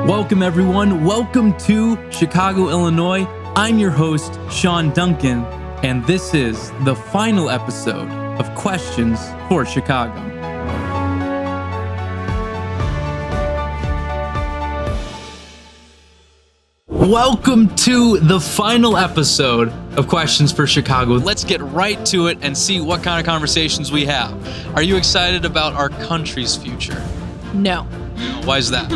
Welcome, everyone. Welcome to Chicago, Illinois. I'm your host, Sean Duncan, and this is the final episode of Questions for Chicago. Welcome to the final episode of Questions for Chicago. Let's get right to it and see what kind of conversations we have. Are you excited about our country's future? No. Why is that?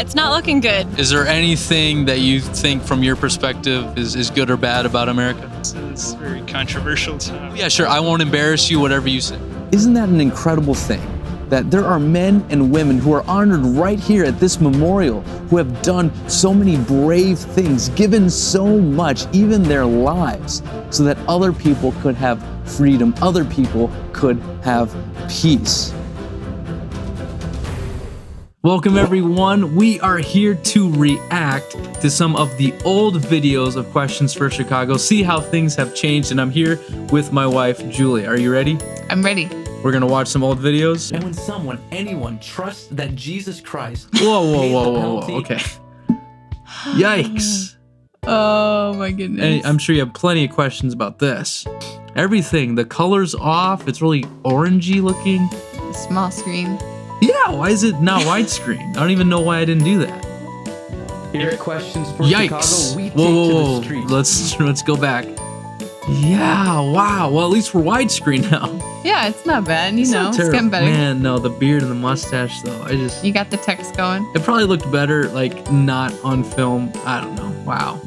It's not looking good. Is there anything that you think from your perspective is good or bad about America? It's a very controversial time. Yeah, sure. I won't embarrass you, whatever you say. Isn't that an incredible thing? That there are men and women who are honored right here at this memorial who have done so many brave things, given so much, even their lives, so that other people could have freedom, other people could have peace. Welcome, everyone. We are here to react to some of the old videos of Questions for Chicago, see how things have changed, and I'm here with my wife, Julie. Are you ready? I'm ready. We're gonna watch some old videos. And when anyone trusts that Jesus Christ Whoa. Okay. Yikes. Oh my goodness. And I'm sure you have plenty of questions about this. Everything, the color's off. It's really orangey looking. Small screen. Yeah, why is it not widescreen? I don't even know why I didn't do that. Here at Questions for Yikes. Chicago, we take Whoa. to the streets. Let's go back. Yeah, wow. Well, at least we're widescreen now. Yeah, it's not bad. It's not it's terrible. getting better. Man, no, the beard and the mustache though. You got the text going. It probably looked better, like, not on film. I don't know. Wow.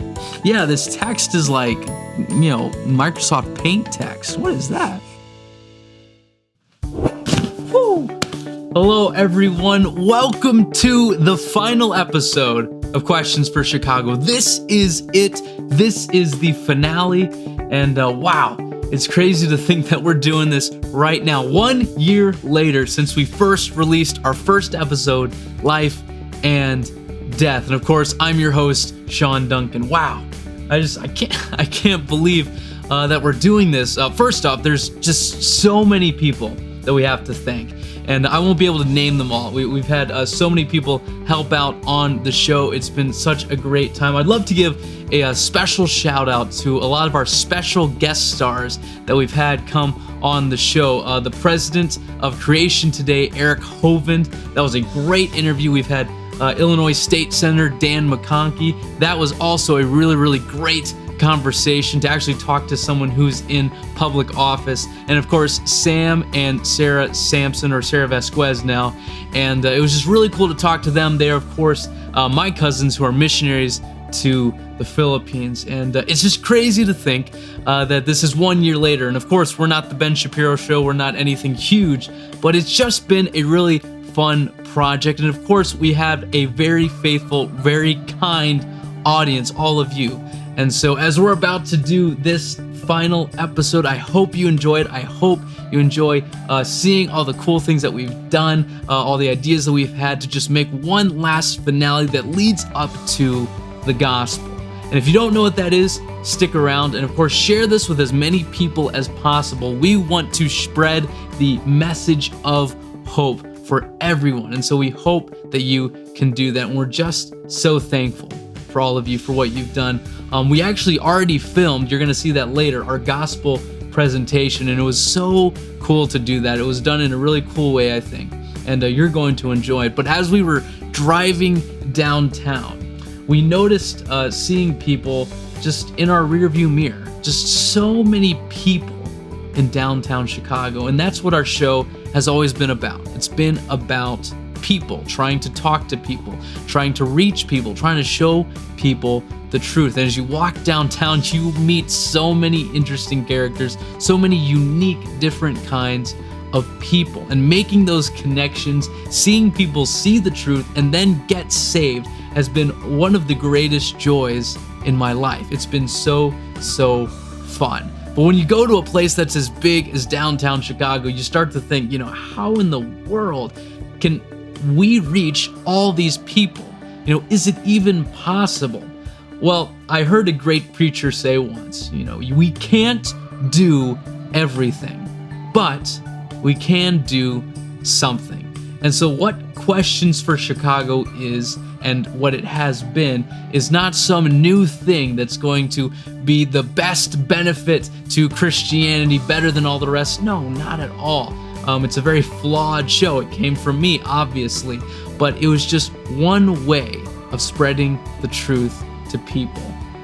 Yeah, this text is like, Microsoft Paint text. What is that? Woo. Hello, everyone. Welcome to the final episode of Questions for Chicago. This is it. This is the finale. And wow, it's crazy to think that we're doing this right now, 1 year later since we first released our first episode, Life and Death. And of course, I'm your host, Sean Duncan. Wow, I can't believe that we're doing this. First off, there's just so many people that we have to thank. And I won't be able to name them all. We've had so many people help out on the show. It's been such a great time. I'd love to give a special shout out to a lot of our special guest stars that we've had come on the show. The president of Creation Today, Eric Hovind. That was a great interview. We've had Illinois State Senator Dan McConkey. That was also a really, really great conversation to actually talk to someone who's in public office. And of course, Sam and Sarah Sampson, or Sarah Vasquez now. And it was just really cool to talk to them. They are, of course, my cousins who are missionaries to the Philippines. And it's just crazy to think that this is 1 year later. And of course, we're not the Ben Shapiro Show. We're not anything huge, but it's just been a really fun project. And of course, we have a very faithful, very kind audience, all of you. And so as we're about to do this final episode, I hope you enjoy it. I hope you enjoy seeing all the cool things that we've done, all the ideas that we've had to just make one last finale that leads up to the gospel. And if you don't know what that is, stick around. And of course, share this with as many people as possible. We want to spread the message of hope for everyone. And so we hope that you can do that. And we're just so thankful for all of you for what you've done. We actually already filmed, you're gonna see that later, our gospel presentation, and it was so cool to do that. It was done in a really cool way, I think, and you're going to enjoy it. But as we were driving downtown, we noticed seeing people just in our rearview mirror, just so many people in downtown Chicago, and that's what our show has always been about. It's been about people, trying to talk to people, trying to reach people, trying to show people the truth. And as you walk downtown, you meet so many interesting characters, so many unique, different kinds of people. And making those connections, seeing people see the truth and then get saved has been one of the greatest joys in my life. It's been so fun. But when you go to a place that's as big as downtown Chicago, you start to think, how in the world can we reach all these people? Is it even possible? Well, I heard a great preacher say once, we can't do everything, but we can do something. And so what Questions for Chicago is and what it has been is not some new thing that's going to be the best benefit to Christianity, better than all the rest. No, not at all. It's a very flawed show. It came from me, obviously, but it was just one way of spreading the truth to people.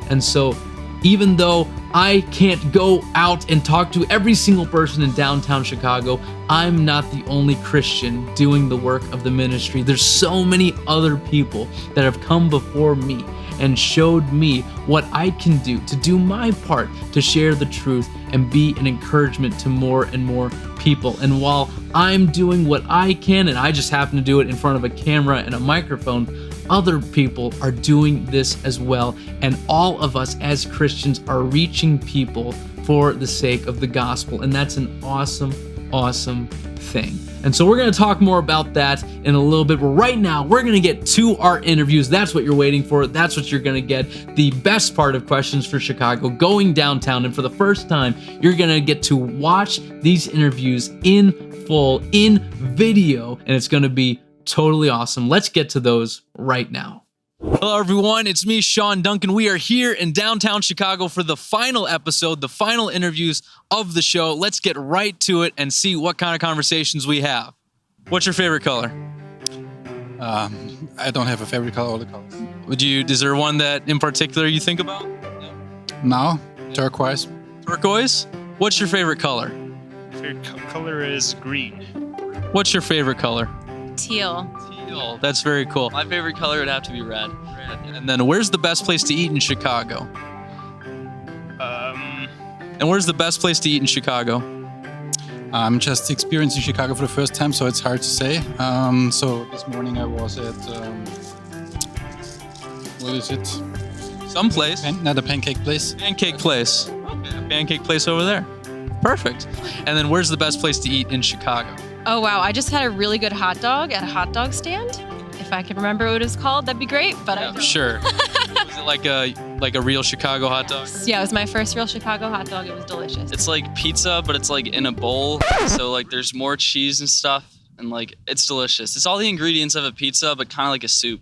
And so even though I can't go out and talk to every single person in downtown Chicago, I'm not the only Christian doing the work of the ministry. There's so many other people that have come before me and showed me what I can do my part to share the truth and be an encouragement to more and more people. And while I'm doing what I can, and I just happen to do it in front of a camera and a microphone, other people are doing this as well. And all of us as Christians are reaching people for the sake of the gospel. And that's an awesome, awesome thing. And so we're going to talk more about that in a little bit. But right now, we're going to get to our interviews. That's what you're waiting for. That's what you're going to get. The best part of Questions for Chicago, going downtown. And for the first time, you're going to get to watch these interviews in full, in video. And it's going to be totally awesome. Let's get to those right now. Hello, everyone. It's me, Sean Duncan. We are here in downtown Chicago for the final episode, the final interviews of the show. Let's get right to it and see what kind of conversations we have. What's your favorite color? I don't have a favorite color, all the colors. Is there one that in particular you think about? Now, turquoise. Turquoise? What's your favorite color? Favorite color is green. What's your favorite color? Teal. Teal. That's very cool. My favorite color would have to be red. And then where's the best place to eat in Chicago? And where's the best place to eat in Chicago? I'm just experiencing Chicago for the first time, so it's hard to say. So this morning I was at, what is it? Someplace. The pancake place. Pancake place. Okay, a pancake place over there. Perfect. And then where's the best place to eat in Chicago? Oh, wow. I just had a really good hot dog at a hot dog stand. If I could remember what it was called, that'd be great, but I don't. Sure. Was it like a real Chicago hot dog? Yeah, it was my first real Chicago hot dog. It was delicious. It's like pizza, but it's like in a bowl. So like there's more cheese and stuff, and like it's delicious. It's all the ingredients of a pizza, but kind of like a soup,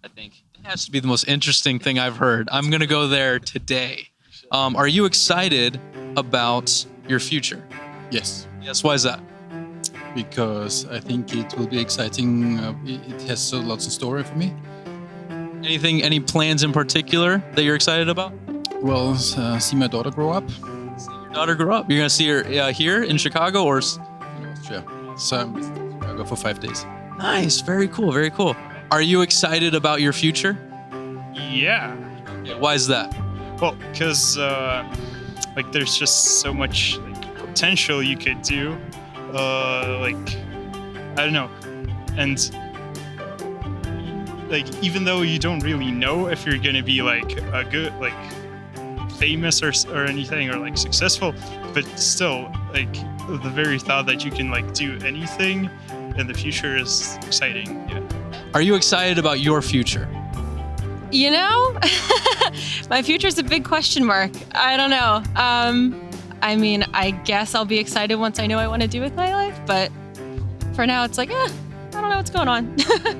I think. It has to be the most interesting thing I've heard. I'm gonna go there today. Are you excited about your future? Yes. Yes. Why is that? Because I think it will be exciting. It has lots in store for me. Any plans in particular that you're excited about? Well, see my daughter grow up. See your daughter grow up. You're gonna see her here in Chicago or? In Austria. So I'm in Chicago for 5 days. Nice. Very cool. Very cool. Are you excited about your future? Yeah. Why is that? Well, because like there's just so much like potential you could do. Like I don't know, and like even though you don't really know if you're gonna be like a good like famous or anything or like successful, but still like the very thought that you can like do anything in the future is exciting. Yeah. Are you excited about your future? You know, my future's a big question mark. I don't know. I mean, I guess I'll be excited once I know what I want to do with my life, but for now it's like, I don't know what's going on.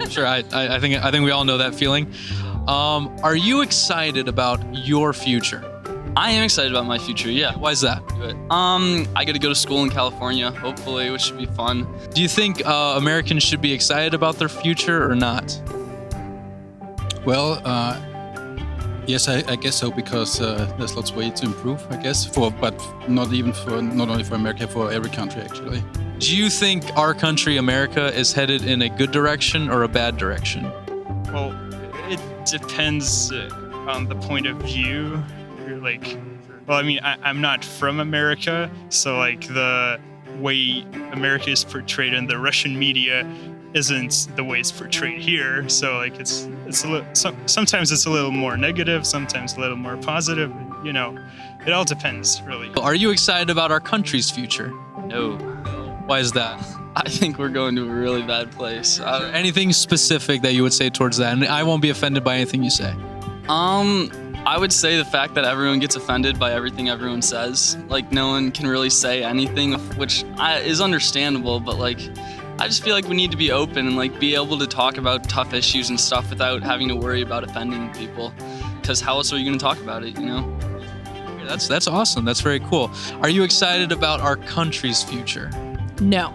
Sure, I think we all know that feeling. Are you excited about your future? I am excited about my future. Yeah. Why is that? I get to go to school in California, hopefully, which should be fun. Do you think Americans should be excited about their future or not? Well, yes, I guess so, because there's lots of ways to improve, I guess, but not only for America, for every country actually. Do you think our country, America, is headed in a good direction or a bad direction? Well, it depends on the point of view. Like, well, I mean, I'm not from America, so like the way America is portrayed in the Russian media isn't the way it's portrayed here. So like it's a little, sometimes it's a little more negative, sometimes a little more positive. You know, it all depends, really. Are you excited about our country's future? No. Why is that? I think we're going to a really bad place. Anything specific that you would say towards that? And I won't be offended by anything you say. I would say the fact that everyone gets offended by everything everyone says. Like, no one can really say anything, which is understandable, but like, I just feel like we need to be open and like be able to talk about tough issues and stuff without having to worry about offending people. Because how else are you going to talk about it, you know? That's awesome. That's very cool. Are you excited about our country's future? No.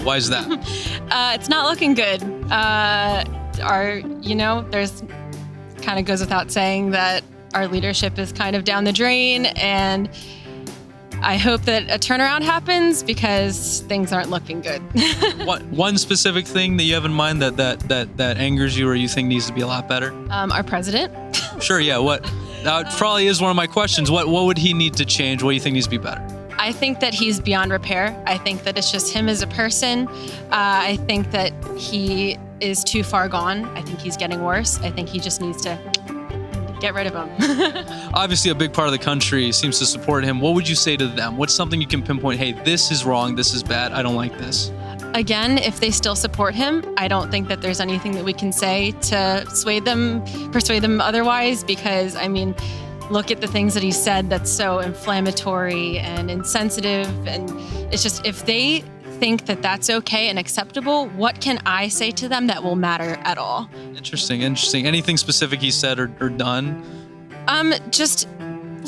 Why is that? It's not looking good. There's kind of goes without saying that our leadership is kind of down the drain, and I hope that a turnaround happens because things aren't looking good. One specific thing that you have in mind that angers you or you think needs to be a lot better? Our president. Sure, yeah. What? That probably is one of my questions. What would he need to change? What do you think needs to be better? I think that he's beyond repair. I think that it's just him as a person. I think that he is too far gone. I think he's getting worse. I think he just needs to get rid of him. Obviously, a big part of the country seems to support him. What would you say to them? What's something you can pinpoint? Hey, this is wrong. This is bad. I don't like this. Again, if they still support him, I don't think that there's anything that we can say to persuade them otherwise, because, I mean, look at the things that he said that's so inflammatory and insensitive. And it's just, if they think that that's okay and acceptable, what can I say to them that will matter at all? Interesting. Anything specific he said or done? Just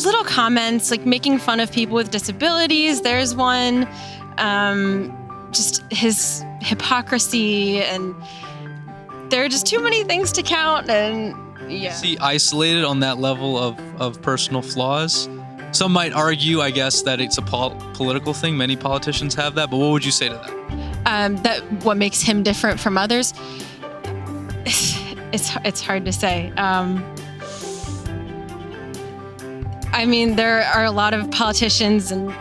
little comments like making fun of people with disabilities. There's one. Just his hypocrisy, and there are just too many things to count. And yeah. Is he isolated on that level of personal flaws? Some might argue, I guess, that it's a political thing. Many politicians have that, but what would you say to that? That what makes him different from others? It's hard to say. I mean, there are a lot of politicians, and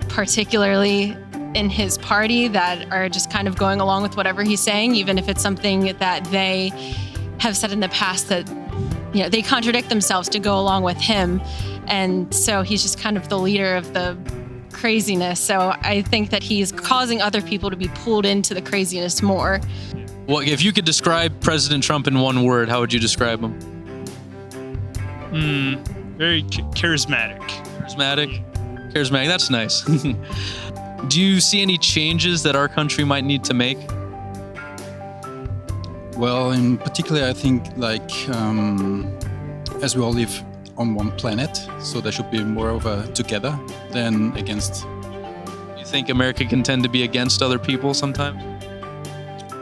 particularly in his party, that are just kind of going along with whatever he's saying, even if it's something that they have said in the past that, you know, they contradict themselves to go along with him. And so he's just kind of the leader of the craziness. So I think that he's causing other people to be pulled into the craziness more. Well, if you could describe President Trump in one word, how would you describe him? Very charismatic. Charismatic, that's nice. Do you see any changes that our country might need to make? Well, in particular, I think as we all live on one planet, so there should be more of a together than against. You think America can tend to be against other people sometimes?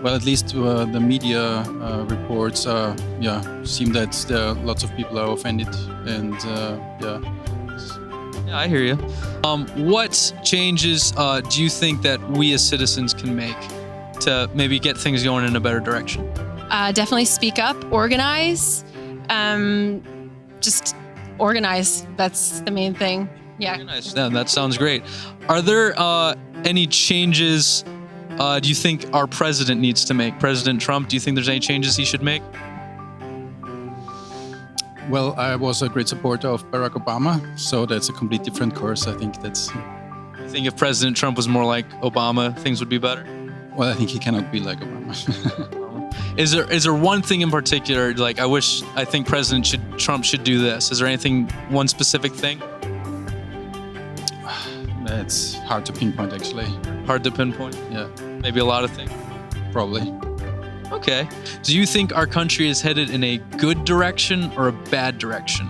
Well, at least the media reports seem that there are lots of people are offended, and Yeah, I hear you. What changes do you think that we as citizens can make to maybe get things going in a better direction? Definitely speak up, organize, just organize. That's the main thing. Yeah. Nice. Yeah, that sounds great. Are there any changes do you think our president needs to make? President Trump, do you think there's any changes he should make? well, I was a great supporter of Barack Obama, so that's a complete different course. I think that's. You think if President Trump was more like Obama, things would be better? Well, I think he cannot be like Obama. Is there one thing in particular, like I think Trump should do this? Is there anything, one specific thing? It's hard to pinpoint, actually. Hard to pinpoint? Yeah, Maybe a lot of things. probably. Okay. Do you think our country is headed in a good direction or a bad direction?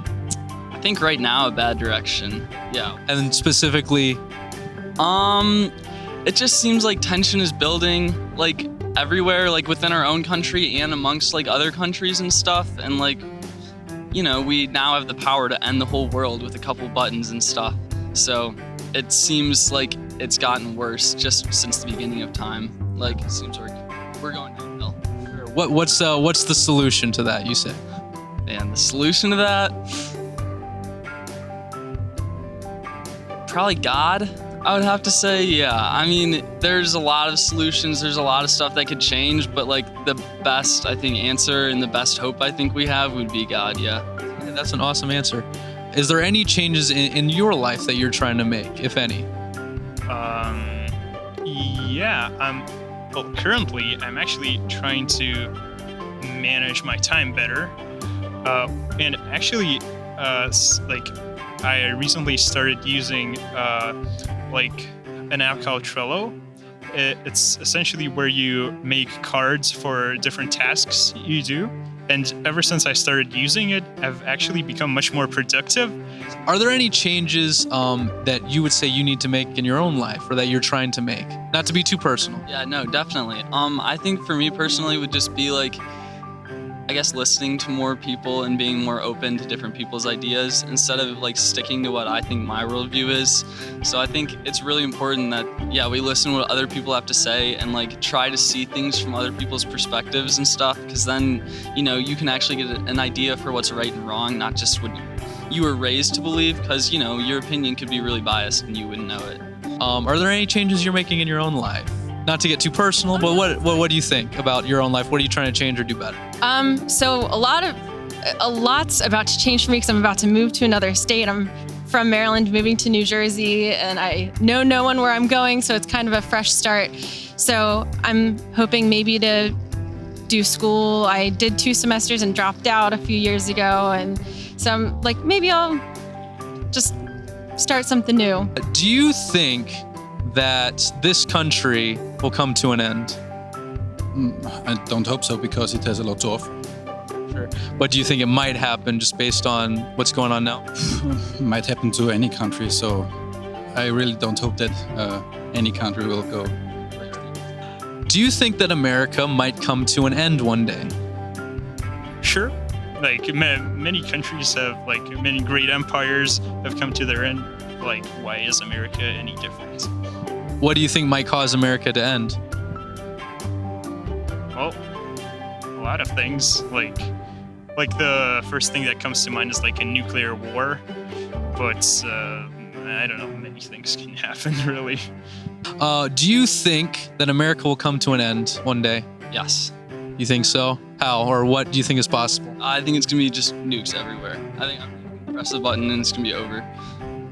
I think right now a bad direction. Yeah. And specifically, It just seems like tension is building, like everywhere, like within our own country and amongst like other countries and stuff. And like, you know, we now have the power to end the whole world with a couple buttons and stuff. So it seems like it's gotten worse just since the beginning of time. Like it seems like we're going downhill. what's the solution to that, you say? And the solution to that, probably God, I would have to say. Yeah, I mean, there's a lot of solutions, there's a lot of stuff that could change, but like the best, I think, answer and the best hope I think we have would be God. Yeah, That's an awesome answer. Is there any changes in your life that you're trying to make, if any? Well, currently I'm actually trying to manage my time better. And actually, I recently started using an app called Trello. it's essentially where you make cards for different tasks you do. And ever since I started using it, I've actually become much more productive. Are there any changes that you would say you need to make in your own life or that you're trying to make? Not to be too personal. Yeah, no, definitely. I think for me personally would just be like, I guess listening to more people and being more open to different people's ideas instead of like sticking to what I think my worldview is. So I think it's really important that, yeah, we listen to what other people have to say and like try to see things from other people's perspectives and stuff, because then, you know, you can actually get an idea for what's right and wrong, not just what you were raised to believe, because, you know, your opinion could be really biased and you wouldn't know it. Are there any changes you're making in your own life? Not to get too personal, but what do you think about your own life? What are you trying to change or do better? So a lot's about to change for me because I'm about to move to another state. I'm from Maryland, moving to New Jersey, and I know no one where I'm going, so it's kind of a fresh start. So I'm hoping maybe to do school. I did 2 semesters and dropped out a few years ago, and so I'm like, maybe I'll just start something new. Do you think that this country will come to an end? I don't hope so, because it has a lot to offer. Sure. But do you think it might happen just based on what's going on now? Might happen to any country, so I really don't hope that any country will go. Do you think that America might come to an end one day? Sure. Like many countries have, like many great empires have come to their end. Like, why is America any different? What do you think might cause America to end? Well, a lot of things. Like the first thing that comes to mind is like a nuclear war. But I don't know, many things can happen, really. Do you think that America will come to an end one day? Yes. You think so? How or what do you think is possible? I think it's going to be just nukes everywhere. I think I'm going to press the button and it's going to be over.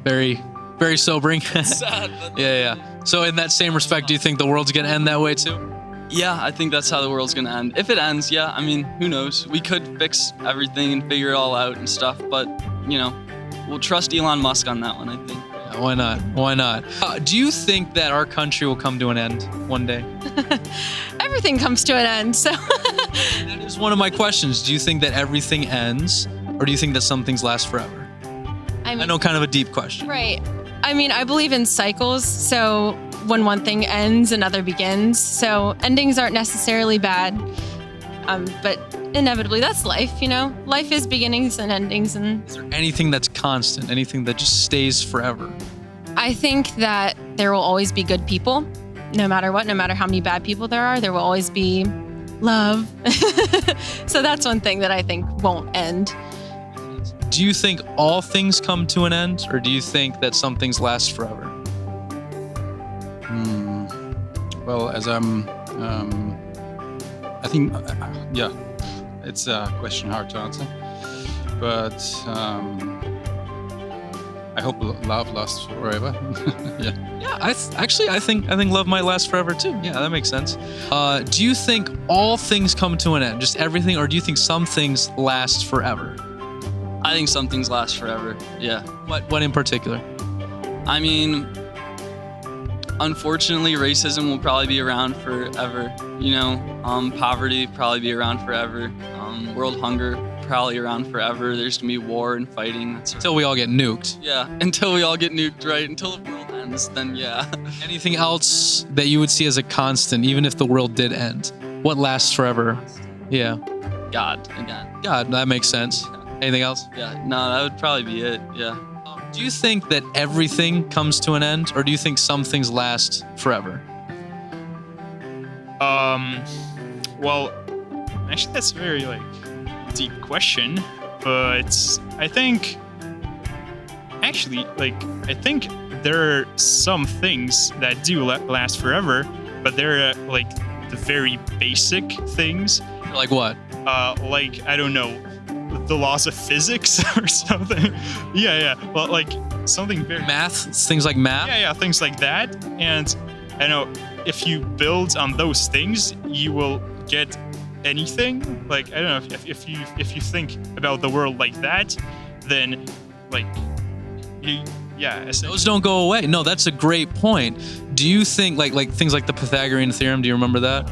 Very, very sobering. Sad, but Yeah. So in that same respect, do you think the world's going to end that way too? yeah, I think that's how the world's going to end. If it ends, yeah, I mean, who knows? We could fix everything and figure it all out and stuff, but, you know, we'll trust Elon Musk on that one, I think. Yeah, why not? Why not? Do you think that our country will come to an end one day? Everything comes to an end, so That is one of my questions. Do you think that everything ends, or do you think that some things last forever? I I know, kind of a deep question. Right. I mean, I believe in cycles. So when one thing ends, another begins. So endings aren't necessarily bad. But inevitably, that's life, you know? Life is beginnings and endings. And Is there anything that's constant, anything that just stays forever? I think that there will always be good people, no matter what, no matter how many bad people there will always be love. So that's one thing that I think won't end. Do you think all things come to an end, or do you think that some things last forever? Well, as I think, yeah, it's a question hard to answer, but I hope love lasts forever. Yeah. Yeah, I think love might last forever too. Yeah, that makes sense. Do you think all things come to an end, just everything, or do you think some things last forever? I think some things last forever, yeah. What in particular? I mean, unfortunately, racism will probably be around forever. You know, poverty probably be around forever. World hunger probably around forever. There's gonna be war and fighting. Until we all get nuked. Yeah, until we all get nuked, right? Until the world ends, then yeah. Anything else that you would see as a constant, even if the world did end? What lasts forever? Yeah. God, again. God, that makes sense. Anything else? Yeah, no, that would probably be it, yeah. Do you think that everything comes to an end, or do you think some things last forever? Well, actually, that's a very deep question, but I think there are some things that do last forever, but they're the very basic things. Like what? I don't know, the laws of physics or something. Yeah. Well, something very Math? Things like math? Yeah, things like that. And I know if you build on those things, you will get anything. I don't know, if you think about the world like that, then Those don't go away. No, that's a great point. Do you think like things like the Pythagorean theorem? Do you remember that?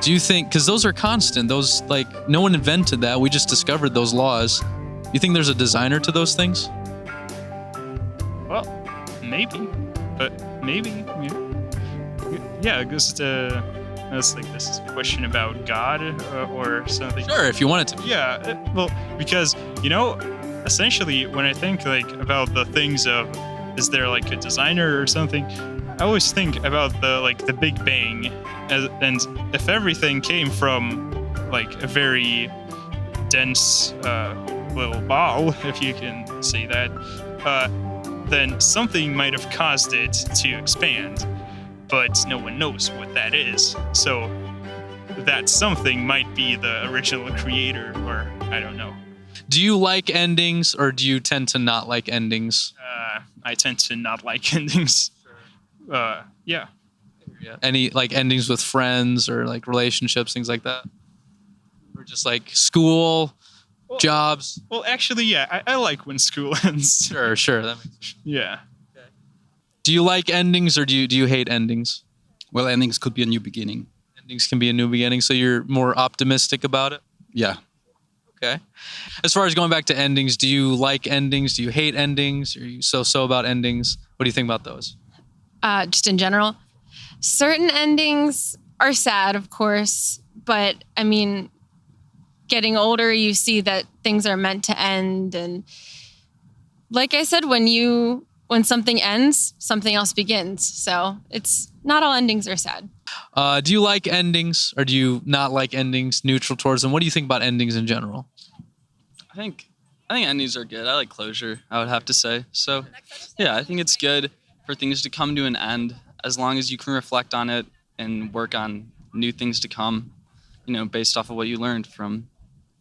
Do you think, because those are constant, those like no one invented that, we just discovered those laws. You think there's a designer to those things? Well, maybe, but maybe. Yeah, I guess that's like this is a question about God or something. Sure, if you want it to be. Yeah, well, because essentially, when I think like about the things of, is there like a designer or something? I always think about the Big Bang, and if everything came from like a very dense little ball, if you can say that, then something might have caused it to expand, but no one knows what that is. So that something might be the original creator, or I don't know. Do you like endings, or do you tend to not like endings? I tend to not like endings. Yeah. Any like endings with friends or like relationships, things like that? Or just like school, jobs? Well, actually, yeah, I like when school ends. Sure. That makes sense. Yeah. Do you like endings, or do you hate endings? Well, endings could be a new beginning. Endings can be a new beginning, so you're more optimistic about it? Yeah. Okay. As far as going back to endings, do you like endings? Do you hate endings? Are you so about endings? What do you think about those? Just in general, certain endings are sad, of course, but I mean, getting older, you see that things are meant to end, and like I said, when something ends, something else begins. So it's not all endings are sad. Do you like endings, or do you not like endings? Neutral towards them. What do you think about endings in general? I think endings are good. I like closure, I would have to say. So yeah, I think it's good for things to come to an end, as long as you can reflect on it and work on new things to come, based off of what you learned from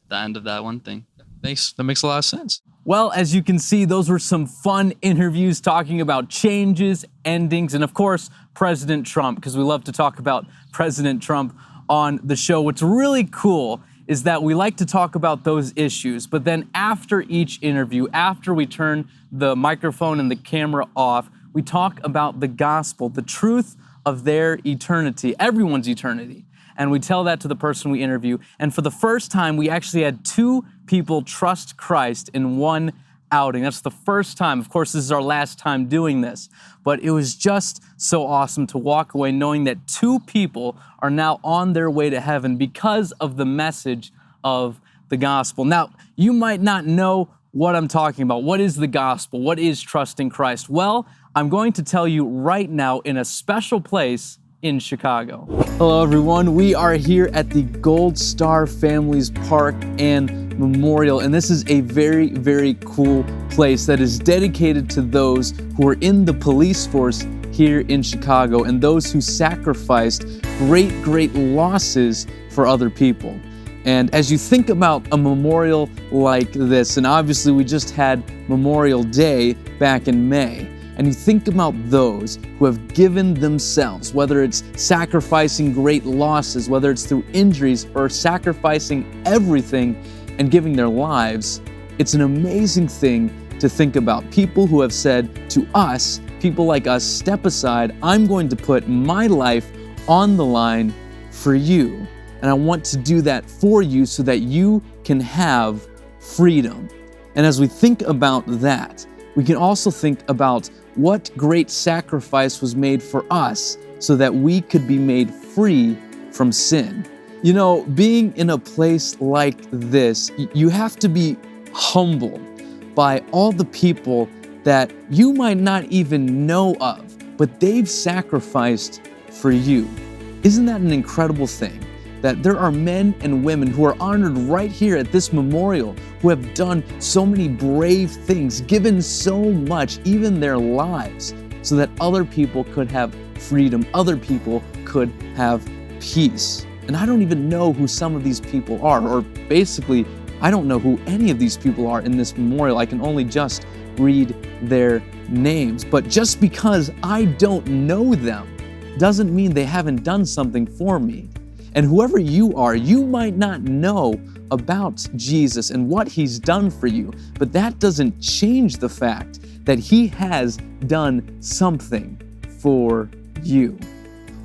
the end of that one thing. That makes a lot of sense. Well, as you can see, those were some fun interviews talking about changes, endings, and of course, President Trump, because we love to talk about President Trump on the show. What's really cool is that we like to talk about those issues, but then after each interview, after we turn the microphone and the camera off, we talk about the gospel, the truth of their eternity, everyone's eternity. And we tell that to the person we interview. And for the first time, we actually had 2 people trust Christ in one outing. That's the first time. Of course, this is our last time doing this. But it was just so awesome to walk away knowing that 2 people are now on their way to heaven because of the message of the gospel. Now, you might not know what I'm talking about. What is the gospel? What is trusting Christ? Well, I'm going to tell you right now in a special place in Chicago. Hello everyone, we are here at the Gold Star Families Park and Memorial, and this is a very, very cool place that is dedicated to those who are in the police force here in Chicago and those who sacrificed great losses for other people. And as you think about a memorial like this, and obviously we just had Memorial Day back in May, and you think about those who have given themselves, whether it's sacrificing great losses, whether it's through injuries or sacrificing everything and giving their lives, it's an amazing thing to think about. People who have said to us, people like us, step aside, I'm going to put my life on the line for you. And I want to do that for you so that you can have freedom. And as we think about that, we can also think about what great sacrifice was made for us so that we could be made free from sin. You know, being in a place like this, you have to be humbled by all the people that you might not even know of, but they've sacrificed for you. Isn't that an incredible thing? That there are men and women who are honored right here at this memorial who have done so many brave things, given so much, even their lives, so that other people could have freedom, other people could have peace. And I don't even know who some of these people are, or basically, I don't know who any of these people are in this memorial. I can only just read their names. But just because I don't know them doesn't mean they haven't done something for me. And whoever you are, you might not know about Jesus and what He's done for you, but that doesn't change the fact that He has done something for you.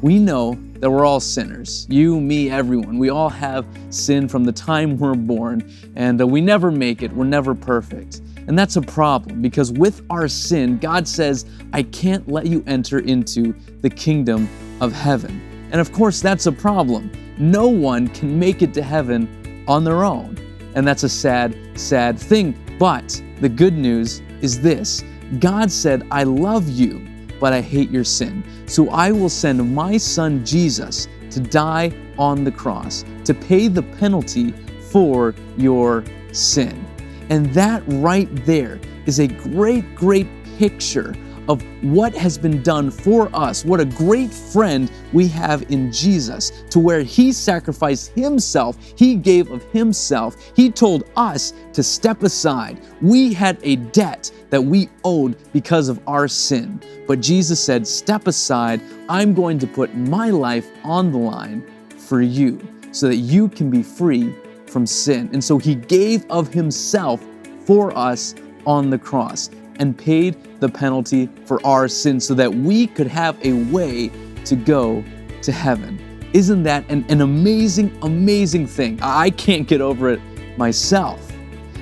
We know that we're all sinners. You, me, everyone. We all have sin from the time we're born, and we never make it. We're never perfect. And that's a problem because with our sin, God says, I can't let you enter into the kingdom of heaven. And of course, that's a problem. No one can make it to heaven on their own. And that's a sad, sad thing. But the good news is this. God said, I love you, but I hate your sin. So I will send my son Jesus to die on the cross, to pay the penalty for your sin. And that right there is a great, great picture of what has been done for us, what a great friend we have in Jesus, to where he sacrificed himself, he gave of himself, he told us to step aside. We had a debt that we owed because of our sin, but Jesus said, step aside, I'm going to put my life on the line for you so that you can be free from sin. And so he gave of himself for us on the cross and paid the penalty for our sins so that we could have a way to go to heaven. Isn't that an amazing, amazing thing? I can't get over it myself.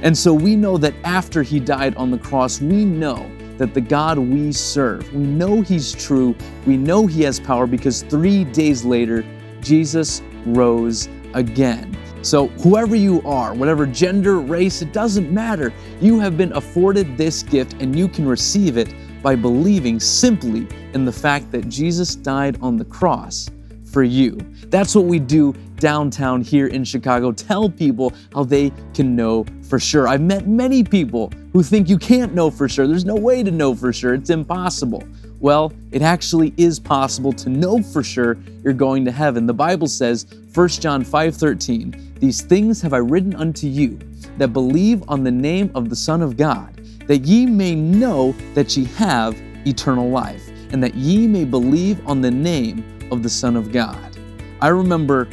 And so we know that after he died on the cross, we know that the God we serve, we know he's true, we know he has power because 3 days later, Jesus rose again. So whoever you are, whatever gender, race, it doesn't matter. You have been afforded this gift and you can receive it by believing simply in the fact that Jesus died on the cross for you. That's what we do downtown here in Chicago. Tell people how they can know for sure. I've met many people who think you can't know for sure. There's no way to know for sure. It's impossible. Well, it actually is possible to know for sure you're going to heaven. The Bible says, 1 John 5:13, these things have I written unto you that believe on the name of the Son of God, that ye may know that ye have eternal life, and that ye may believe on the name of the Son of God. I remember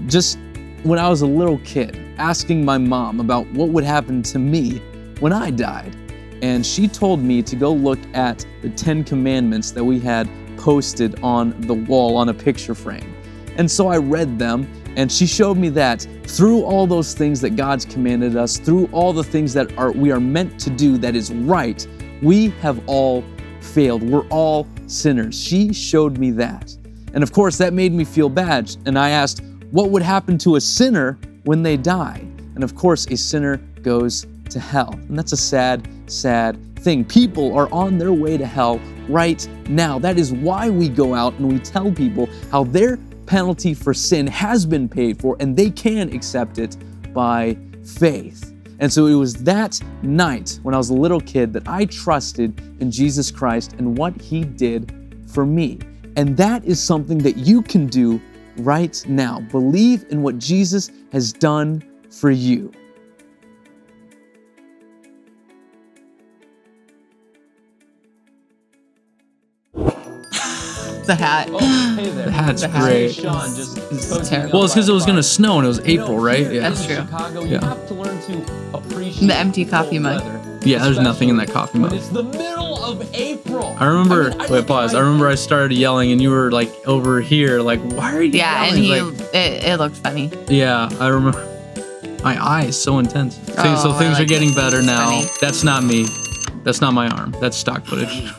just when I was a little kid asking my mom about what would happen to me when I died. And she told me to go look at the 10 Commandments that we had posted on the wall on a picture frame. And so I read them, and she showed me that through all those things that God's commanded us, through all the things that we are meant to do that is right, we have all failed. We're all sinners. She showed me that. And of course, that made me feel bad. And I asked, what would happen to a sinner when they die? And of course, a sinner goes to hell. And that's a sad, sad thing. People are on their way to hell right now. That is why we go out and we tell people how their penalty for sin has been paid for and they can accept it by faith. And so it was that night when I was a little kid that I trusted in Jesus Christ and what he did for me. And that is something that you can do right now. Believe in what Jesus has done for you. The hat. Oh, hey there. The hat's The hat. great. Sean just It's terrible. Well, it's because it was gonna snow and it was April, right? Yeah. That's true. Chicago, Yeah. you have to learn to appreciate The empty coffee mug. weather, Yeah, there's nothing in that coffee when mug. it's the middle of April. I remember. mean, Wait, pause. I remember I started yelling, and you were like over here, like, "Why are you Yeah, and yelling?" he Like, it looked funny. yeah, I remember. My eyes so intense. So Oh, I things are like getting it. better It's now. funny. That's not me. That's not my arm. That's stock footage.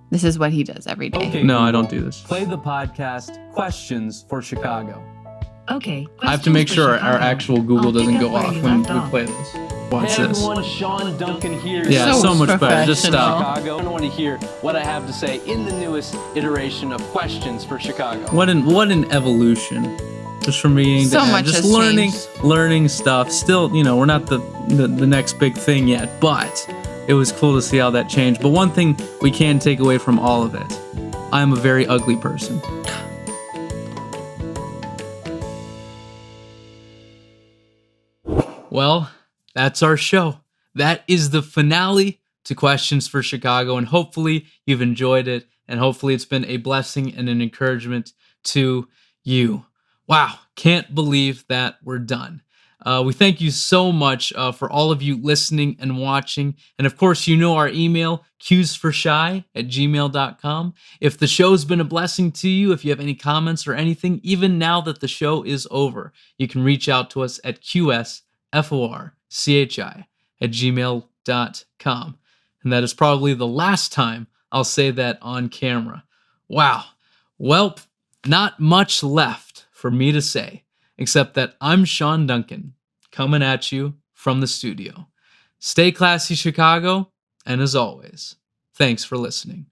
This is what he does every day. Okay, No, I don't do this. Play the podcast Questions for Chicago. Okay. I have to make sure our Chicago. actual Google I'll doesn't pick go up where off you when left we off. play this. Watch Hey this. everyone, Sean Duncan here. Yeah, so much better. Just stop. Chicago. I want to hear what I have to say in the newest iteration of Questions for Chicago. What an evolution. Just from being So much just has learning stuff. Still, you know, we're not the next big thing yet, but it was cool to see how that changed. But one thing we can take away from all of it, I'm a very ugly person. Well, that's our show. That is the finale to Questions for Chicago, and hopefully you've enjoyed it, and hopefully it's been a blessing and an encouragement to you. Wow, can't believe that we're done. We thank you so much for all of you listening and watching. And of course, you know our email, qsforshy@gmail.com. If the show's been a blessing to you, if you have any comments or anything, even now that the show is over, you can reach out to us at qsforchi@gmail.com. And that is probably the last time I'll say that on camera. Wow. Well, not much left for me to say, except that I'm Sean Duncan, coming at you from the studio. Stay classy, Chicago, and as always, thanks for listening.